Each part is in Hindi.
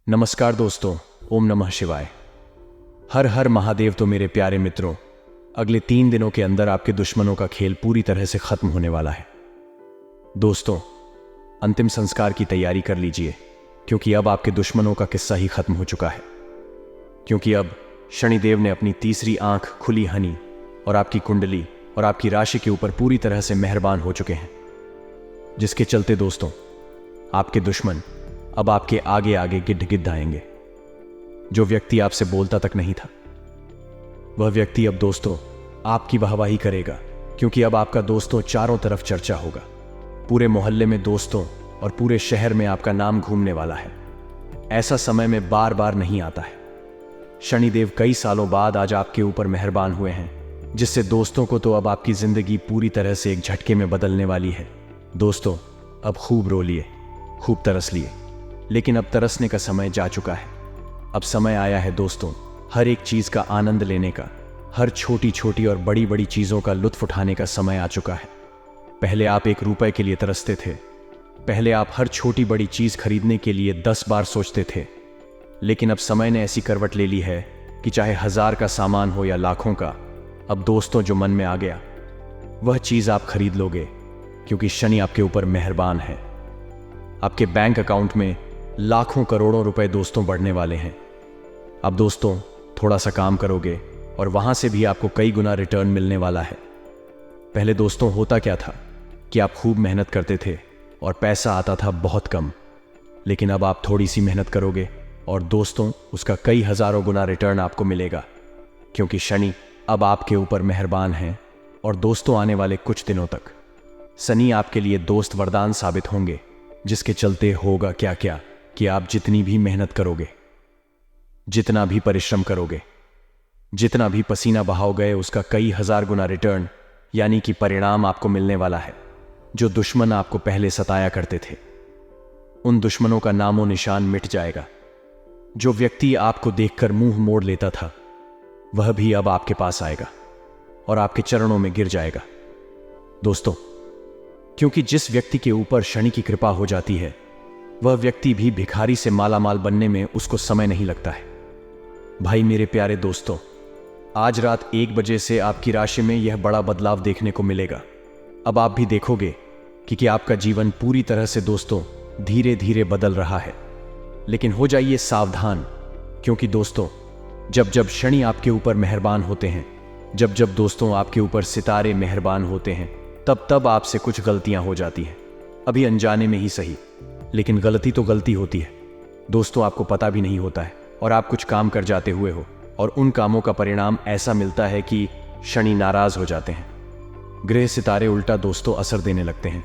नमस्कार दोस्तों, ओम नमः शिवाय। हर हर महादेव। तो मेरे प्यारे मित्रों, अगले 3 दिनों के अंदर आपके दुश्मनों का खेल पूरी तरह से खत्म होने वाला है। दोस्तों, अंतिम संस्कार की तैयारी कर लीजिए, क्योंकि अब आपके दुश्मनों का किस्सा ही खत्म हो चुका है। क्योंकि अब शनिदेव ने अपनी तीसरी आंख खुली हनी और आपकी कुंडली और आपकी राशि के ऊपर पूरी तरह से मेहरबान हो चुके हैं, जिसके चलते दोस्तों आपके दुश्मन अब आपके आगे आगे गिद्ध गिद्ध आएंगे। जो व्यक्ति आपसे बोलता तक नहीं था, वह व्यक्ति अब दोस्तों आपकी वाहवाही करेगा, क्योंकि अब आपका दोस्तों चारों तरफ चर्चा होगा। पूरे मोहल्ले में दोस्तों और पूरे शहर में आपका नाम घूमने वाला है। ऐसा समय में बार बार नहीं आता है। शनिदेव कई सालों बाद आज आपके ऊपर मेहरबान हुए हैं, जिससे दोस्तों को तो अब आपकी जिंदगी पूरी तरह से एक झटके में बदलने वाली है। दोस्तों, अब खूब रो लिए, खूब तरस लिए, लेकिन अब तरसने का समय जा चुका है। अब समय आया है दोस्तों हर एक चीज का आनंद लेने का, हर छोटी छोटी और बड़ी बड़ी चीजों का लुत्फ उठाने का समय आ चुका है। पहले आप 1 रुपए के लिए तरसते थे, पहले आप हर छोटी बड़ी चीज खरीदने के लिए 10 बार सोचते थे, लेकिन अब समय ने ऐसी करवट ले ली है कि चाहे 1000 का सामान हो या लाखों का, अब दोस्तों जो मन में आ गया वह चीज आप खरीद लोगे, क्योंकि शनि आपके ऊपर मेहरबान है। आपके बैंक अकाउंट में लाखों करोड़ों रुपए दोस्तों बढ़ने वाले हैं। अब दोस्तों थोड़ा सा काम करोगे और वहां से भी आपको कई गुना रिटर्न मिलने वाला है। पहले दोस्तों होता क्या था कि आप खूब मेहनत करते थे और पैसा आता था बहुत कम, लेकिन अब आप थोड़ी सी मेहनत करोगे और दोस्तों उसका कई हजारों गुना रिटर्न आपको मिलेगा, क्योंकि शनि अब आपके ऊपर मेहरबान है। और दोस्तों आने वाले कुछ दिनों तक शनि आपके लिए दोस्त वरदान साबित होंगे, जिसके चलते होगा क्या क्या कि आप जितनी भी मेहनत करोगे, जितना भी परिश्रम करोगे, जितना भी पसीना बहाओगे, उसका कई हजार गुना रिटर्न यानी कि परिणाम आपको मिलने वाला है। जो दुश्मन आपको पहले सताया करते थे, उन दुश्मनों का नामो निशान मिट जाएगा। जो व्यक्ति आपको देखकर मुंह मोड़ लेता था, वह भी अब आपके पास आएगा और आपके चरणों में गिर जाएगा। दोस्तों, क्योंकि जिस व्यक्ति के ऊपर शनि की कृपा हो जाती है, वह व्यक्ति भी भिखारी से मालामाल बनने में उसको समय नहीं लगता है। भाई मेरे प्यारे दोस्तों, आज रात 1 बजे से आपकी राशि में यह बड़ा बदलाव देखने को मिलेगा। अब आप भी देखोगे कि आपका जीवन पूरी तरह से दोस्तों धीरे धीरे बदल रहा है। लेकिन हो जाइए सावधान, क्योंकि दोस्तों जब जब शनि आपके ऊपर मेहरबान होते हैं, जब जब दोस्तों आपके ऊपर सितारे मेहरबान होते हैं, तब तब आपसे कुछ गलतियां हो जाती हैं। अभी अनजाने में ही सही, लेकिन गलती तो गलती होती है दोस्तों, आपको पता भी नहीं होता है और आप कुछ काम कर जाते हुए हो और उन कामों का परिणाम ऐसा मिलता है कि शनि नाराज हो जाते हैं। ग्रह सितारे उल्टा दोस्तों असर देने लगते हैं,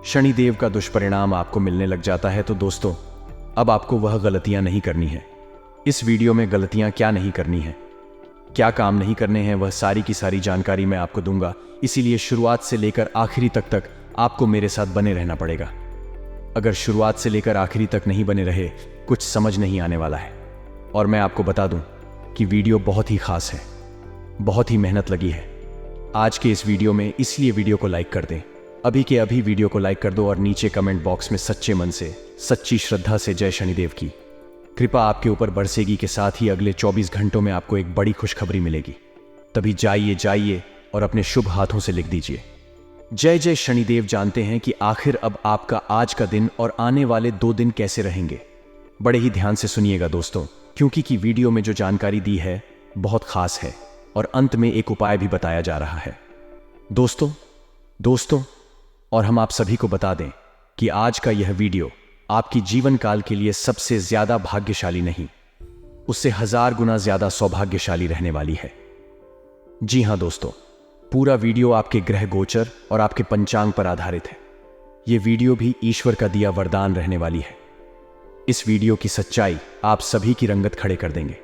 शनिदेव का दुष्परिणाम आपको मिलने लग जाता है। तो दोस्तों अब आपको वह गलतियां नहीं करनी है। इस वीडियो में गलतियां क्या नहीं करनी है, क्या काम नहीं करने हैं, वह सारी की सारी जानकारी मैं आपको दूंगा। इसीलिए शुरुआत से लेकर आखिरी तक आपको मेरे साथ बने रहना पड़ेगा। अगर शुरुआत से लेकर आखिरी तक नहीं बने रहे, कुछ समझ नहीं आने वाला है। और मैं आपको बता दूं कि वीडियो बहुत ही खास है, बहुत ही मेहनत लगी है आज के इस वीडियो में, इसलिए वीडियो को लाइक कर दें। अभी के अभी वीडियो को लाइक कर दो और नीचे कमेंट बॉक्स में सच्चे मन से, सच्ची श्रद्धा से जय शनिदेव की कृपा आपके ऊपर बरसेगी के साथ ही अगले 24 घंटों में आपको एक बड़ी खुशखबरी मिलेगी। तभी जाइए और अपने शुभ हाथों से लिख दीजिए, जय जय शनिदेव। जानते हैं कि आखिर अब आपका आज का दिन और आने वाले 2 दिन कैसे रहेंगे। बड़े ही ध्यान से सुनिएगा दोस्तों, क्योंकि वीडियो में जो जानकारी दी है बहुत खास है और अंत में एक उपाय भी बताया जा रहा है। दोस्तों और हम आप सभी को बता दें कि आज का यह वीडियो आपकी जीवन काल के लिए सबसे ज्यादा भाग्यशाली नहीं, उससे 1000 गुना ज्यादा सौभाग्यशाली रहने वाली है। जी हां दोस्तों, पूरा वीडियो आपके ग्रह गोचर और आपके पंचांग पर आधारित है। यह वीडियो भी ईश्वर का दिया वरदान रहने वाली है। इस वीडियो की सच्चाई आप सभी की रंगत खड़े कर देंगे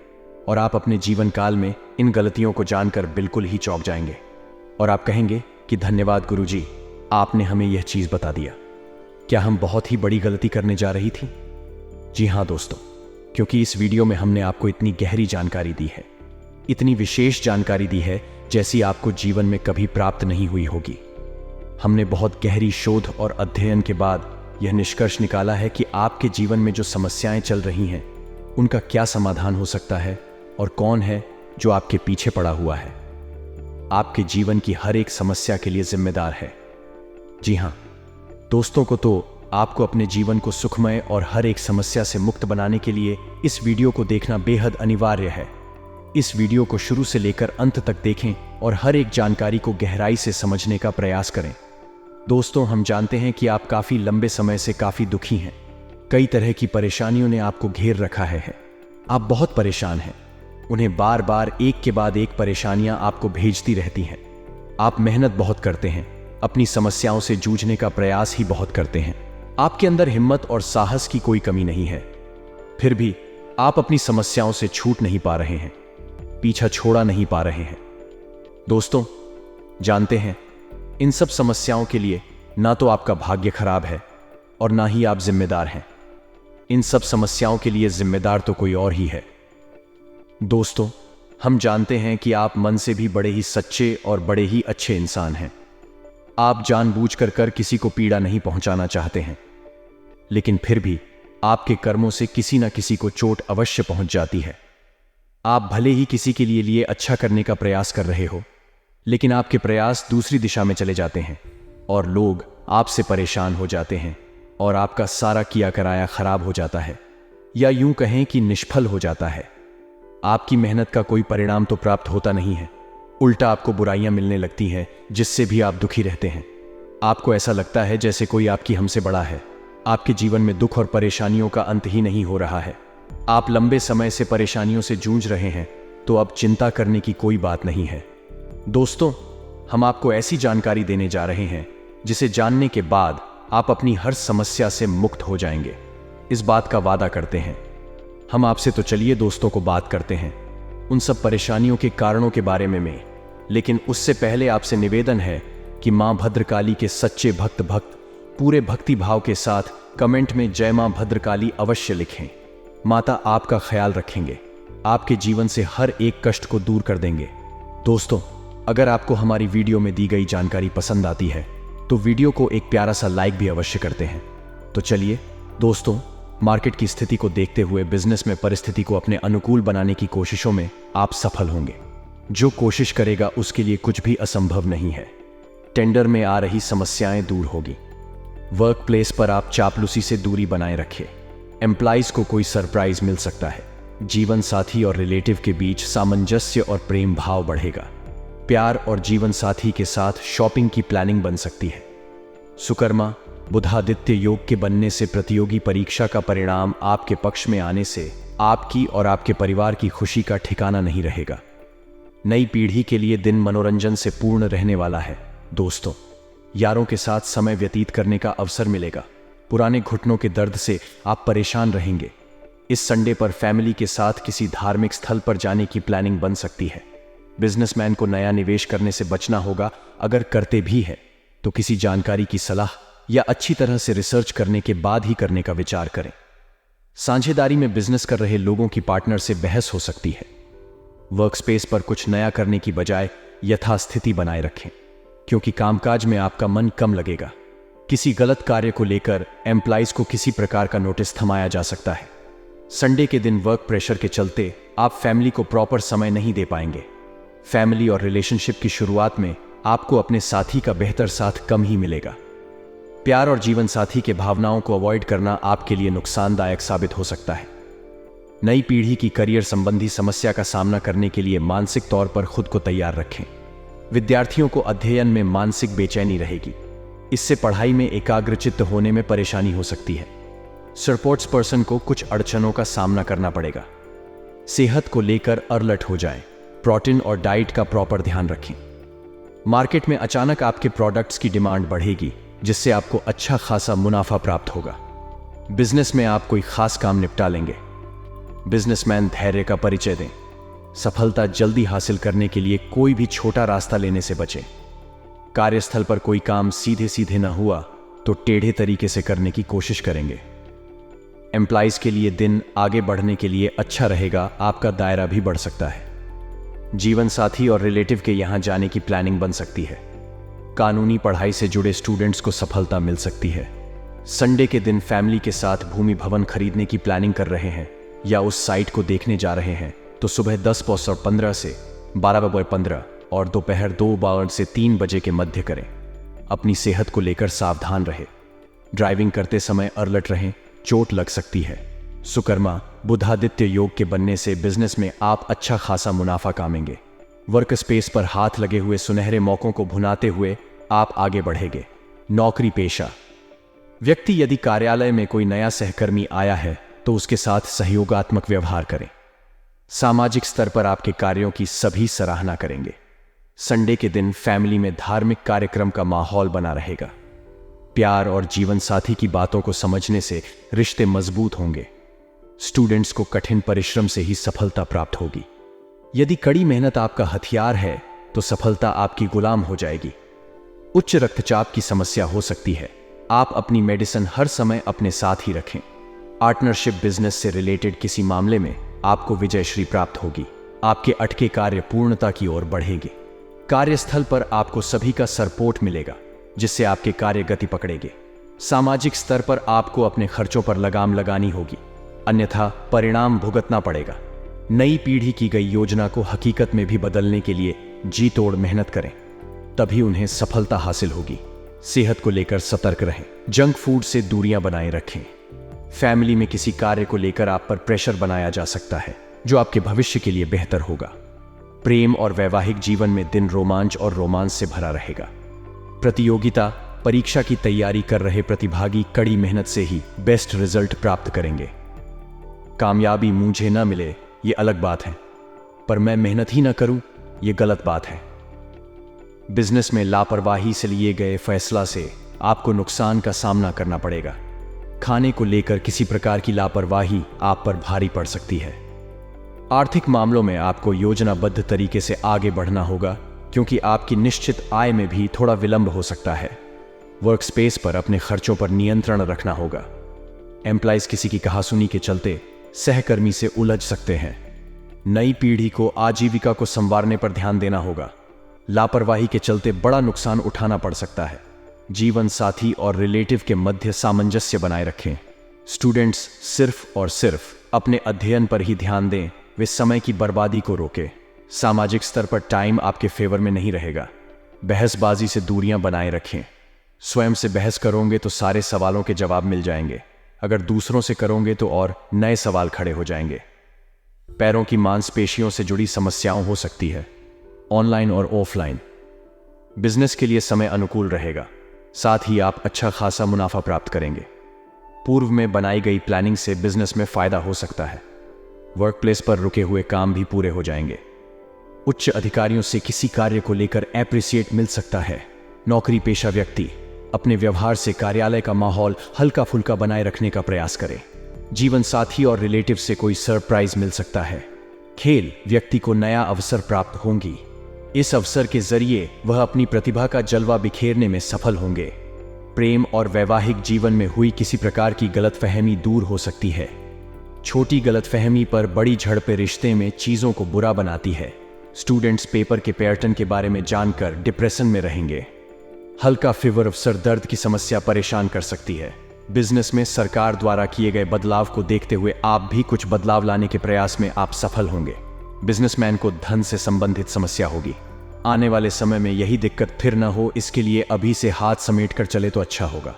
और आप अपने जीवन काल में इन गलतियों को जानकर बिल्कुल ही चौंक जाएंगे और आप कहेंगे कि धन्यवाद गुरुजी, आपने हमें यह चीज बता दिया। क्या हम बहुत ही बड़ी गलती करने जा रही थी? जी हां दोस्तों, क्योंकि इस वीडियो में हमने आपको इतनी गहरी जानकारी दी है, इतनी विशेष जानकारी दी है जैसी आपको जीवन में कभी प्राप्त नहीं हुई होगी। हमने बहुत गहरी शोध और अध्ययन के बाद यह निष्कर्ष निकाला है कि आपके जीवन में जो समस्याएं चल रही हैं, उनका क्या समाधान हो सकता है और कौन है जो आपके पीछे पड़ा हुआ है, आपके जीवन की हर एक समस्या के लिए जिम्मेदार है। जी हां दोस्तों, को तो आपको अपने जीवन को सुखमय और हर एक समस्या से मुक्त बनाने के लिए इस वीडियो को देखना बेहद अनिवार्य है। इस वीडियो को शुरू से लेकर अंत तक देखें और हर एक जानकारी को गहराई से समझने का प्रयास करें। दोस्तों, हम जानते हैं कि आप काफी लंबे समय से काफी दुखी हैं। कई तरह की परेशानियों ने आपको घेर रखा है। आप बहुत परेशान हैं। उन्हें बार बार एक के बाद एक परेशानियां आपको भेजती रहती हैं। आप मेहनत बहुत करते हैं, अपनी समस्याओं से जूझने का प्रयास ही बहुत करते हैं। आपके अंदर हिम्मत और साहस की कोई कमी नहीं है, फिर भी आप अपनी समस्याओं से छूट नहीं पा रहे हैं, पीछा छोड़ा नहीं पा रहे हैं। दोस्तों, जानते हैं इन सब समस्याओं के लिए ना तो आपका भाग्य खराब है और ना ही आप जिम्मेदार हैं। इन सब समस्याओं के लिए जिम्मेदार तो कोई और ही है। दोस्तों, हम जानते हैं कि आप मन से भी बड़े ही सच्चे और बड़े ही अच्छे इंसान हैं। आप जानबूझकर किसी को पीड़ा नहीं पहुंचाना चाहते हैं, लेकिन फिर भी आपके कर्मों से किसी न किसी को चोट अवश्य पहुंच जाती है। आप भले ही किसी के लिए अच्छा करने का प्रयास कर रहे हो, लेकिन आपके प्रयास दूसरी दिशा में चले जाते हैं और लोग आपसे परेशान हो जाते हैं और आपका सारा किया कराया खराब हो जाता है, या यूं कहें कि निष्फल हो जाता है। आपकी मेहनत का कोई परिणाम तो प्राप्त होता नहीं है, उल्टा आपको बुराइयां मिलने लगती हैं, जिससे भी आप दुखी रहते हैं। आपको ऐसा लगता है जैसे कोई आपकी हमसे बड़ा है। आपके जीवन में दुख और परेशानियों का अंत ही नहीं हो रहा है। आप लंबे समय से परेशानियों से जूझ रहे हैं, तो अब चिंता करने की कोई बात नहीं है। दोस्तों, हम आपको ऐसी जानकारी देने जा रहे हैं जिसे जानने के बाद आप अपनी हर समस्या से मुक्त हो जाएंगे। इस बात का वादा करते हैं हम आपसे। तो चलिए दोस्तों को बात करते हैं उन सब परेशानियों के कारणों के बारे में। लेकिन उससे पहले आपसे निवेदन है कि मां भद्रकाली के सच्चे भक्त पूरे भक्ति भाव के साथ कमेंट में जय मां भद्रकाली अवश्य लिखें। माता आपका ख्याल रखेंगे, आपके जीवन से हर एक कष्ट को दूर कर देंगे। दोस्तों, अगर आपको हमारी वीडियो में दी गई जानकारी पसंद आती है तो वीडियो को एक प्यारा सा लाइक भी अवश्य करते हैं। तो चलिए दोस्तों, मार्केट की स्थिति को देखते हुए बिजनेस में परिस्थिति को अपने अनुकूल बनाने की कोशिशों में आप सफल होंगे। जो कोशिश करेगा उसके लिए कुछ भी असंभव नहीं है। टेंडर में आ रही समस्याएं दूर होगी। वर्क प्लेस पर आप चापलूसी से दूरी बनाए रखें। एम्प्लॉइज को कोई सरप्राइज मिल सकता है। जीवन साथी और रिलेटिव के बीच सामंजस्य और प्रेम भाव बढ़ेगा। प्यार और जीवन साथी के साथ शॉपिंग की प्लानिंग बन सकती है। सुकर्मा बुधादित्य योग के बनने से प्रतियोगी परीक्षा का परिणाम आपके पक्ष में आने से आपकी और आपके परिवार की खुशी का ठिकाना नहीं रहेगा। नई पीढ़ी के लिए दिन मनोरंजन से पूर्ण रहने वाला है। दोस्तों, यारों के साथ समय व्यतीत करने का अवसर मिलेगा। पुराने घुटनों के दर्द से आप परेशान रहेंगे। इस संडे पर फैमिली के साथ किसी धार्मिक स्थल पर जाने की प्लानिंग बन सकती है। बिजनेसमैन को नया निवेश करने से बचना होगा। अगर करते भी है तो किसी जानकारी की सलाह या अच्छी तरह से रिसर्च करने के बाद ही करने का विचार करें। साझेदारी में बिजनेस कर रहे लोगों की पार्टनर से बहस हो सकती है। वर्कस्पेस पर कुछ नया करने की बजाय यथास्थिति बनाए रखें, क्योंकि कामकाज में आपका मन कम लगेगा। किसी गलत कार्य को लेकर एम्प्लॉइज को किसी प्रकार का नोटिस थमाया जा सकता है। संडे के दिन वर्क प्रेशर के चलते आप फैमिली को प्रॉपर समय नहीं दे पाएंगे। फैमिली और रिलेशनशिप की शुरुआत में आपको अपने साथी का बेहतर साथ कम ही मिलेगा। प्यार और जीवन साथी के भावनाओं को अवॉइड करना आपके लिए नुकसानदायक साबित हो सकता है। नई पीढ़ी की करियर संबंधी समस्या का सामना करने के लिए मानसिक तौर पर खुद को तैयार रखें। विद्यार्थियों को अध्ययन में मानसिक बेचैनी रहेगी। इससे पढ़ाई में एकाग्रचित्त होने में परेशानी हो सकती है। स्पोर्ट्स पर्सन को कुछ अड़चनों का सामना करना पड़ेगा। सेहत को लेकर अलर्ट हो जाएं। प्रोटीन और डाइट का प्रॉपर ध्यान रखें। मार्केट में अचानक आपके प्रोडक्ट्स की डिमांड बढ़ेगी, जिससे आपको अच्छा खासा मुनाफा प्राप्त होगा। बिजनेस में आप कोई खास काम निपटा लेंगे। बिजनेसमैन धैर्य का परिचय दें। सफलता जल्दी हासिल करने के लिए कोई भी छोटा रास्ता लेने से बचें। कार्यस्थल पर कोई काम सीधे सीधे न हुआ तो टेढ़े तरीके से करने की कोशिश करेंगे। एम्प्लॉइज के लिए दिन आगे बढ़ने के लिए अच्छा रहेगा। आपका दायरा भी बढ़ सकता है। जीवन साथी और रिलेटिव के यहां जाने की प्लानिंग बन सकती है। कानूनी पढ़ाई से जुड़े स्टूडेंट्स को सफलता मिल सकती है। संडे के दिन फैमिली के साथ भूमि भवन खरीदने की प्लानिंग कर रहे हैं या उस साइट को देखने जा रहे हैं तो सुबह 10:15 से 12:15 और दोपहर 2 से 3 बजे के मध्य करें। अपनी सेहत को लेकर सावधान रहे। ड्राइविंग करते समय अलर्ट रहें, चोट लग सकती है। सुकर्मा बुधादित्य योग के बनने से बिजनेस में आप अच्छा खासा मुनाफा कामेंगे। वर्क स्पेस पर हाथ लगे हुए सुनहरे मौकों को भुनाते हुए आप आगे बढ़ेंगे। नौकरी पेशा व्यक्ति यदि कार्यालय में कोई नया सहकर्मी आया है तो उसके साथ सहयोगात्मक व्यवहार करें। सामाजिक स्तर पर आपके कार्यों की सभी सराहना करेंगे। संडे के दिन फैमिली में धार्मिक कार्यक्रम का माहौल बना रहेगा। प्यार और जीवन साथी की बातों को समझने से रिश्ते मजबूत होंगे। स्टूडेंट्स को कठिन परिश्रम से ही सफलता प्राप्त होगी। यदि कड़ी मेहनत आपका हथियार है तो सफलता आपकी गुलाम हो जाएगी। उच्च रक्तचाप की समस्या हो सकती है। आप अपनी मेडिसिन हर समय अपने साथ ही रखें। पार्टनरशिप बिजनेस से रिलेटेड किसी मामले में आपको विजयश्री प्राप्त होगी। आपके अटके कार्य पूर्णता की ओर बढ़ेंगे। कार्यस्थल पर आपको सभी का सपोर्ट मिलेगा जिससे आपके कार्य गति पकड़ेंगे। सामाजिक स्तर पर आपको अपने खर्चों पर लगाम लगानी होगी, अन्यथा परिणाम भुगतना पड़ेगा। नई पीढ़ी की गई योजना को हकीकत में भी बदलने के लिए जी तोड़ मेहनत करें, तभी उन्हें सफलता हासिल होगी। सेहत को लेकर सतर्क रहें। जंक फूड से दूरियां बनाए रखें। फैमिली में किसी कार्य को लेकर आप पर प्रेशर बनाया जा सकता है जो आपके भविष्य के लिए बेहतर होगा। प्रेम और वैवाहिक जीवन में दिन रोमांच और रोमांस से भरा रहेगा। प्रतियोगिता परीक्षा की तैयारी कर रहे प्रतिभागी कड़ी मेहनत से ही बेस्ट रिजल्ट प्राप्त करेंगे। कामयाबी मुझे न मिले ये अलग बात है, पर मैं मेहनत ही ना करूं ये गलत बात है। बिजनेस में लापरवाही से लिए गए फैसला से आपको नुकसान का सामना करना पड़ेगा। खाने को लेकर किसी प्रकार की लापरवाही आप पर भारी पड़ सकती है। आर्थिक मामलों में आपको योजनाबद्ध तरीके से आगे बढ़ना होगा क्योंकि आपकी निश्चित आय में भी थोड़ा विलंब हो सकता है। वर्क स्पेस पर अपने खर्चों पर नियंत्रण रखना होगा। एम्प्लॉइज किसी की कहासुनी के चलते सहकर्मी से उलझ सकते हैं। नई पीढ़ी को आजीविका को संवारने पर ध्यान देना होगा। लापरवाही के चलते बड़ा नुकसान उठाना पड़ सकता है। जीवन साथी और रिलेटिव के मध्य सामंजस्य बनाए रखें। स्टूडेंट्स सिर्फ और सिर्फ अपने अध्ययन पर ही ध्यान दें, वे समय की बर्बादी को रोकें। सामाजिक स्तर पर टाइम आपके फेवर में नहीं रहेगा। बहसबाजी से दूरियां बनाए रखें। स्वयं से बहस करोगे तो सारे सवालों के जवाब मिल जाएंगे, अगर दूसरों से करोगे तो और नए सवाल खड़े हो जाएंगे। पैरों की मांसपेशियों से जुड़ी समस्याओं हो सकती है। ऑनलाइन और ऑफलाइन बिजनेस के लिए समय अनुकूल रहेगा, साथ ही आप अच्छा खासा मुनाफा प्राप्त करेंगे। पूर्व में बनाई गई प्लानिंग से बिजनेस में फायदा हो सकता है। वर्क प्लेस पर रुके हुए काम भी पूरे हो जाएंगे। उच्च अधिकारियों से किसी कार्य को लेकर एप्रिसिएट मिल सकता है। नौकरी पेशा व्यक्ति अपने व्यवहार से कार्यालय का माहौल हल्का फुल्का बनाए रखने का प्रयास करें। जीवन साथी और रिलेटिव से कोई सरप्राइज मिल सकता है। खेल व्यक्ति को नया अवसर प्राप्त होंगी। इस अवसर के जरिए वह अपनी प्रतिभा का जलवा बिखेरने में सफल होंगे। प्रेम और वैवाहिक जीवन में हुई किसी प्रकार की गलतफहमी दूर हो सकती है। छोटी गलतफहमी पर बड़ी झड़पें रिश्ते में चीजों को बुरा बनाती है। स्टूडेंट्स पेपर के पैटर्न के बारे में जानकर डिप्रेशन में रहेंगे। हल्का फीवर, सर दर्द की समस्या परेशान कर सकती है। बिजनेस में सरकार द्वारा किए गए बदलाव को देखते हुए आप भी कुछ बदलाव लाने के प्रयास में आप सफल होंगे। बिजनेसमैन को धन से संबंधित समस्या होगी। आने वाले समय में यही दिक्कत फिर न हो, इसके लिए अभी से हाथ समेट कर चले तो अच्छा होगा।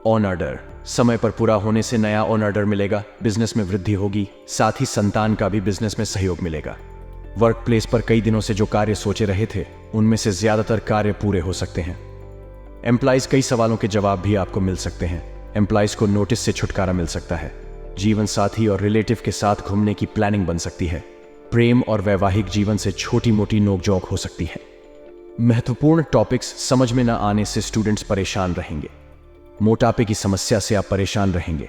ऑन ऑर्डर समय पर पूरा होने से नया ऑन ऑर्डर मिलेगा। बिजनेस में वृद्धि होगी, साथ ही संतान का भी बिजनेस में सहयोग मिलेगा। वर्क प्लेस पर कई दिनों से जो कार्य सोचे रहे थे उनमें से ज्यादातर कार्य पूरे हो सकते हैं। एम्प्लॉइज कई सवालों के जवाब भी आपको मिल सकते हैं। एम्प्लॉइज को नोटिस से छुटकारा मिल सकता है। जीवन साथी और रिलेटिव के साथ घूमने की प्लानिंग बन सकती है। प्रेम और वैवाहिक जीवन से छोटी मोटी नोकझोंक हो सकती है। महत्वपूर्ण टॉपिक्स समझ में न आने से स्टूडेंट्स परेशान रहेंगे। मोटापे की समस्या से आप परेशान रहेंगे।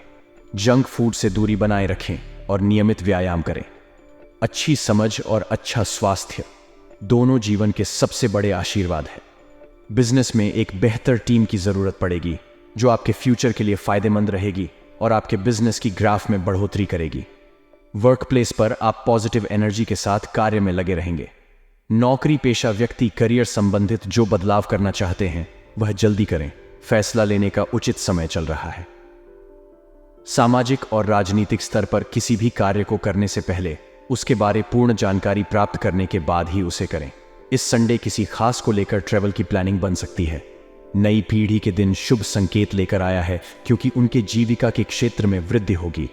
जंक फूड से दूरी बनाए रखें और नियमित व्यायाम करें। अच्छी समझ और अच्छा स्वास्थ्य दोनों जीवन के सबसे बड़े आशीर्वाद है। बिजनेस में एक बेहतर टीम की जरूरत पड़ेगी जो आपके फ्यूचर के लिए फायदेमंद रहेगी और आपके बिजनेस की ग्राफ में बढ़ोतरी करेगी। वर्क प्लेस पर आप पॉजिटिव एनर्जी के साथ कार्य में लगे रहेंगे। नौकरी पेशा व्यक्ति करियर संबंधित जो बदलाव करना चाहते हैं वह जल्दी करें। फैसला लेने का उचित समय चल रहा है। सामाजिक और राजनीतिक स्तर पर किसी भी कार्य को करने से पहले उसके बारे पूर्ण जानकारी प्राप्त करने के बाद ही उसे करें। इस संडे किसी खास को लेकर ट्रैवल की प्लानिंग बन सकती है। नई पीढ़ी के दिन शुभ संकेत लेकर आया है क्योंकि उनके जीविका के क्षेत्र में वृद्धि होगी।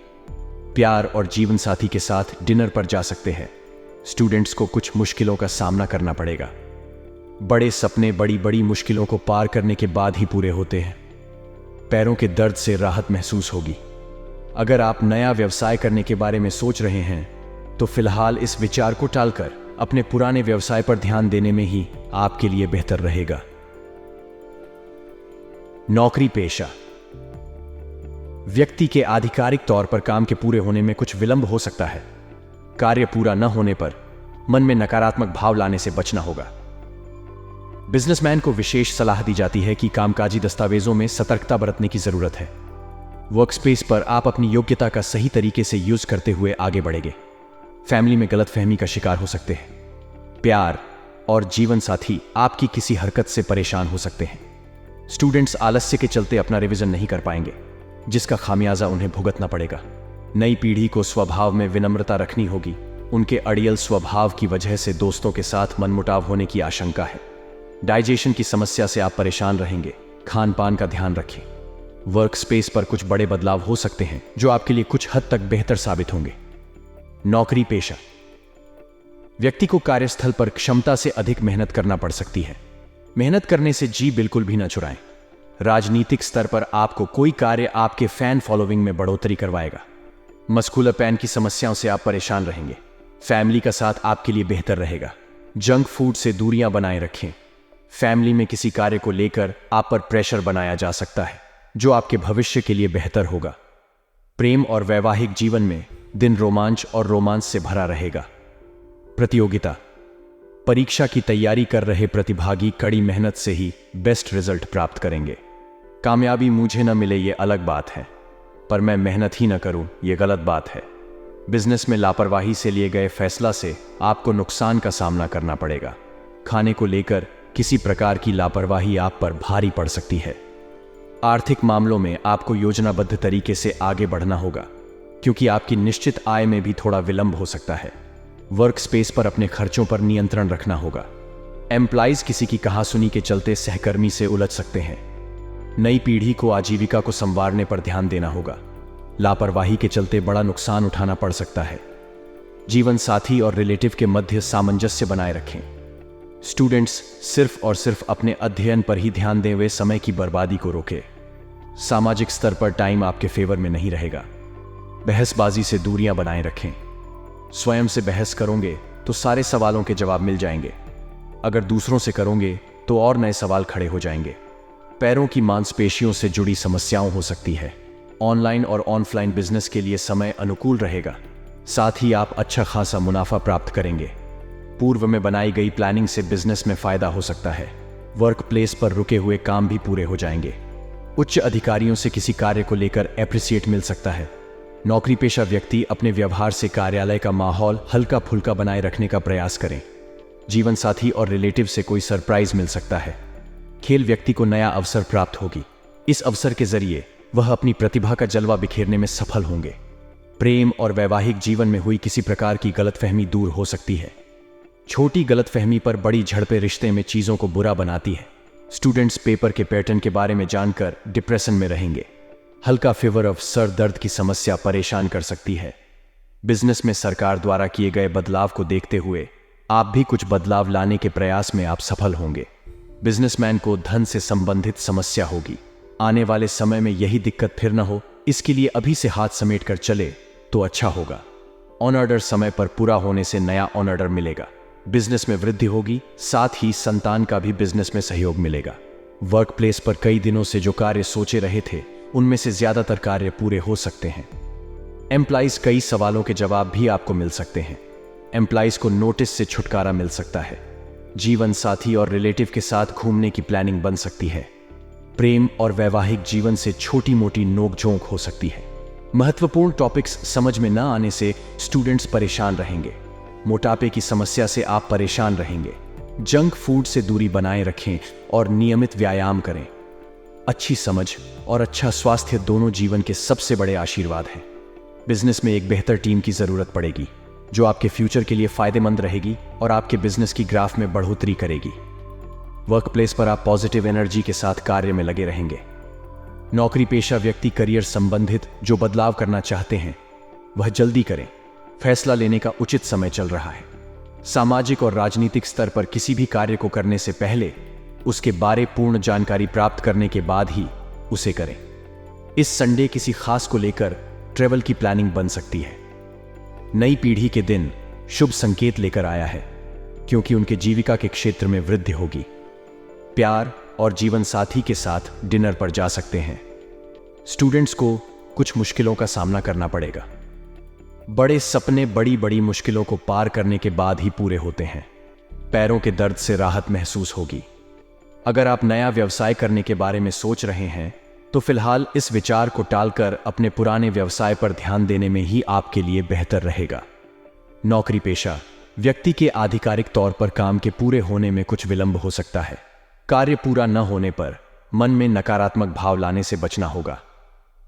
प्यार और जीवन साथी के साथ डिनर पर जा सकते हैं। स्टूडेंट्स को कुछ मुश्किलों का सामना करना पड़ेगा। बड़े सपने बड़ी बड़ी मुश्किलों को पार करने के बाद ही पूरे होते हैं। पैरों के दर्द से राहत महसूस होगी। अगर आप नया व्यवसाय करने के बारे में सोच रहे हैं तो फिलहाल इस विचार को टालकर अपने पुराने व्यवसाय पर ध्यान देने में ही आपके लिए बेहतर रहेगा। नौकरी पेशा। व्यक्ति के आधिकारिक तौर पर काम के पूरे होने में कुछ विलंब हो सकता है। कार्य पूरा न होने पर मन में नकारात्मक भाव लाने से बचना होगा। बिजनेसमैन को विशेष सलाह दी जाती है कि कामकाजी दस्तावेजों में सतर्कता बरतने की जरूरत है। वर्कस्पेस पर आप अपनी योग्यता का सही तरीके से यूज करते हुए आगे बढ़ेंगे। फैमिली में गलतफहमी का शिकार हो सकते हैं। प्यार और जीवन साथी आपकी किसी हरकत से परेशान हो सकते हैं। स्टूडेंट्स आलस्य के चलते अपना रिवीजन नहीं कर पाएंगे, जिसका खामियाजा उन्हें भुगतना पड़ेगा। नई पीढ़ी को स्वभाव में विनम्रता रखनी होगी। उनके अड़ियल स्वभाव की वजह से दोस्तों के साथ मनमुटाव होने की आशंका है। डाइजेशन की समस्या से आप परेशान रहेंगे। खान पान का ध्यान रखें। वर्क स्पेस पर कुछ बड़े बदलाव हो सकते हैं जो आपके लिए कुछ हद तक बेहतर साबित होंगे। नौकरी पेशा। व्यक्ति को कार्यस्थल पर क्षमता से अधिक मेहनत करना पड़ सकती है। मेहनत करने से जी बिल्कुल भी न चुराएं। राजनीतिक स्तर पर आपको कोई कार्य आपके फैन फॉलोइंग में बढ़ोतरी करवाएगा। मस्कुलर पैन की समस्याओं से आप परेशान रहेंगे। फैमिली का साथ आपके लिए बेहतर रहेगा। जंक फूड से दूरियां बनाए रखें। फैमिली में किसी कार्य को लेकर आप पर प्रेशर बनाया जा सकता है जो आपके भविष्य के लिए बेहतर होगा। प्रेम और वैवाहिक जीवन में दिन रोमांच और रोमांस से भरा रहेगा। प्रतियोगिता। परीक्षा की तैयारी कर रहे प्रतिभागी कड़ी मेहनत से ही बेस्ट रिजल्ट प्राप्त करेंगे। कामयाबी मुझे न मिले ये अलग बात है, पर मैं मेहनत ही न करूं ये गलत बात है। बिजनेस में लापरवाही से लिए गए फैसला से आपको नुकसान का सामना करना पड़ेगा। खाने को लेकर किसी प्रकार की लापरवाही आप पर भारी पड़ सकती है। आर्थिक मामलों में आपको योजनाबद्ध तरीके से आगे बढ़ना होगा क्योंकि आपकी निश्चित आय में भी थोड़ा विलंब हो सकता है। वर्क स्पेस पर अपने खर्चों पर नियंत्रण रखना होगा। एम्प्लॉइज किसी की कहासुनी के चलते सहकर्मी से उलझ सकते हैं। नई पीढ़ी को आजीविका को संवारने पर ध्यान देना होगा। लापरवाही के चलते बड़ा नुकसान उठाना पड़ सकता है। जीवन साथी और रिलेटिव के मध्य सामंजस्य बनाए रखें। स्टूडेंट्स सिर्फ और सिर्फ अपने अध्ययन पर ही ध्यान दें। वे समय की बर्बादी को रोकें। सामाजिक स्तर पर टाइम आपके फेवर में नहीं रहेगा। बहसबाजी से दूरियां बनाए रखें। स्वयं से बहस करोगे तो सारे सवालों के जवाब मिल जाएंगे। अगर दूसरों से करोगे तो और नए सवाल खड़े हो जाएंगे। पैरों की मांसपेशियों से जुड़ी समस्याओं हो सकती है। ऑनलाइन और ऑफलाइन बिजनेस के लिए समय अनुकूल रहेगा। साथ ही आप अच्छा खासा मुनाफा प्राप्त करेंगे। पूर्व में बनाई गई प्लानिंग से बिजनेस में फायदा हो सकता है। वर्क प्लेस पर रुके हुए काम भी पूरे हो जाएंगे। उच्च अधिकारियों से किसी कार्य को लेकर एप्रिसिएट मिल सकता है। नौकरी पेशा व्यक्ति अपने व्यवहार से कार्यालय का माहौल हल्का फुल्का बनाए रखने का प्रयास करें। जीवन साथी और रिलेटिव से कोई सरप्राइज मिल सकता है। खेल व्यक्ति को नया अवसर प्राप्त होगी। इस अवसर के जरिए वह अपनी प्रतिभा का जलवा बिखेरने में सफल होंगे। प्रेम और वैवाहिक जीवन में हुई किसी प्रकार की गलतफहमी दूर हो सकती है। छोटी गलतफहमी पर बड़ी झड़पें रिश्ते में चीजों को बुरा बनाती है। स्टूडेंट्स पेपर के पैटर्न के बारे में जानकर डिप्रेशन में रहेंगे। हल्का फीवर ऑफ सर दर्द की समस्या परेशान कर सकती है। बिजनेस में सरकार द्वारा किए गए बदलाव को देखते हुए आप भी कुछ बदलाव लाने के प्रयास में आप सफल होंगे। बिजनेसमैन को धन से संबंधित समस्या होगी। आने वाले समय में यही दिक्कत फिर न हो, इसके लिए अभी से हाथ समेट कर चले तो अच्छा होगा। ऑन ऑर्डर समय पर पूरा होने से नया ऑन ऑर्डर मिलेगा। बिजनेस में वृद्धि होगी। साथ ही संतान का भी बिजनेस में सहयोग मिलेगा। वर्क प्लेस पर कई दिनों से जो कार्य सोचे रहे थे उनमें से ज्यादातर कार्य पूरे हो सकते हैं। एम्प्लॉइज कई सवालों के जवाब भी आपको मिल सकते हैं। एम्प्लॉइज को नोटिस से छुटकारा मिल सकता है। जीवन साथी और रिलेटिव के साथ घूमने की प्लानिंग बन सकती है। प्रेम और वैवाहिक जीवन से छोटी मोटी नोकझोंक हो सकती है। महत्वपूर्ण टॉपिक्स समझ में न आने से स्टूडेंट्स परेशान रहेंगे। मोटापे की समस्या से आप परेशान रहेंगे। जंक फूड से दूरी बनाए रखें और नियमित व्यायाम करें। अच्छी समझ और अच्छा स्वास्थ्य दोनों जीवन के सबसे बड़े आशीर्वाद हैं। बिजनेस में एक बेहतर टीम की जरूरत पड़ेगी जो आपके फ्यूचर के लिए फायदेमंद रहेगी और आपके बिजनेस की ग्राफ में बढ़ोतरी करेगी। वर्क प्लेस पर आप पॉजिटिव एनर्जी के साथ कार्य में लगे रहेंगे। नौकरी पेशा व्यक्ति करियर संबंधित जो बदलाव करना चाहते हैं वह जल्दी करें। फैसला लेने का उचित समय चल रहा है। सामाजिक और राजनीतिक स्तर पर किसी भी कार्य को करने से पहले उसके बारे पूर्ण जानकारी प्राप्त करने के बाद ही उसे करें। इस संडे किसी खास को लेकर ट्रेवल की प्लानिंग बन सकती है। नई पीढ़ी के दिन शुभ संकेत लेकर आया है क्योंकि उनके जीविका के क्षेत्र में वृद्धि होगी। प्यार और जीवन साथी के साथ डिनर पर जा सकते हैं। स्टूडेंट्स को कुछ मुश्किलों का सामना करना पड़ेगा। बड़े सपने बड़ी बड़ी मुश्किलों को पार करने के बाद ही पूरे होते हैं। पैरों के दर्द से राहत महसूस होगी। अगर आप नया व्यवसाय करने के बारे में सोच रहे हैं तो फिलहाल इस विचार को टालकर अपने पुराने व्यवसाय पर ध्यान देने में ही आपके लिए बेहतर रहेगा। नौकरी पेशा व्यक्ति के आधिकारिक तौर पर काम के पूरे होने में कुछ विलंब हो सकता है। कार्य पूरा न होने पर मन में नकारात्मक भाव लाने से बचना होगा।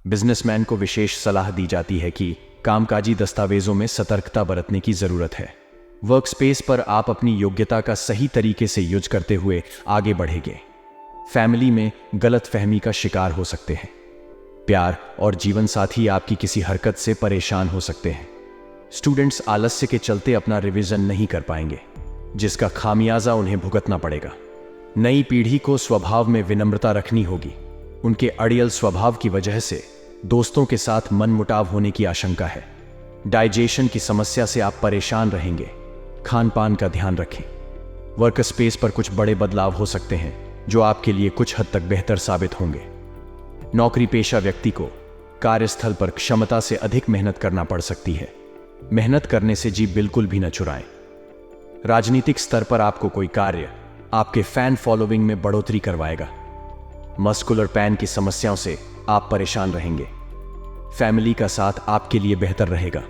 बिजनेसमैन को विशेष सलाह दी जाती है कि कामकाजी दस्तावेजों में सतर्कता बरतने की जरूरत है। वर्क स्पेस पर आप अपनी योग्यता का सही तरीके से यूज करते हुए आगे बढ़ेंगे। फैमिली में गलतफहमी का शिकार हो सकते हैं। प्यार और जीवन साथी आपकी किसी हरकत से परेशान हो सकते हैं। स्टूडेंट्स आलस्य के चलते अपना रिवीजन नहीं कर पाएंगे जिसका खामियाजा उन्हें भुगतना पड़ेगा। नई पीढ़ी को स्वभाव में विनम्रता रखनी होगी। उनके अड़ियल स्वभाव की वजह से दोस्तों के साथ मनमुटाव होने की आशंका है। डाइजेशन की समस्या से आप परेशान रहेंगे। खान पान का ध्यान रखें। वर्क स्पेस पर कुछ बड़े बदलाव हो सकते हैं जो आपके लिए कुछ हद तक बेहतर साबित होंगे। नौकरी पेशा व्यक्ति को कार्यस्थल पर क्षमता से अधिक मेहनत करना पड़ सकती है। मेहनत करने से जी बिल्कुल भी न चुराएं। राजनीतिक स्तर पर आपको कोई कार्य आपके फैन फॉलोइंग में बढ़ोतरी करवाएगा। मस्कुलर पैन की समस्याओं से आप परेशान रहेंगे। फैमिली का साथ आपके लिए बेहतर रहेगा।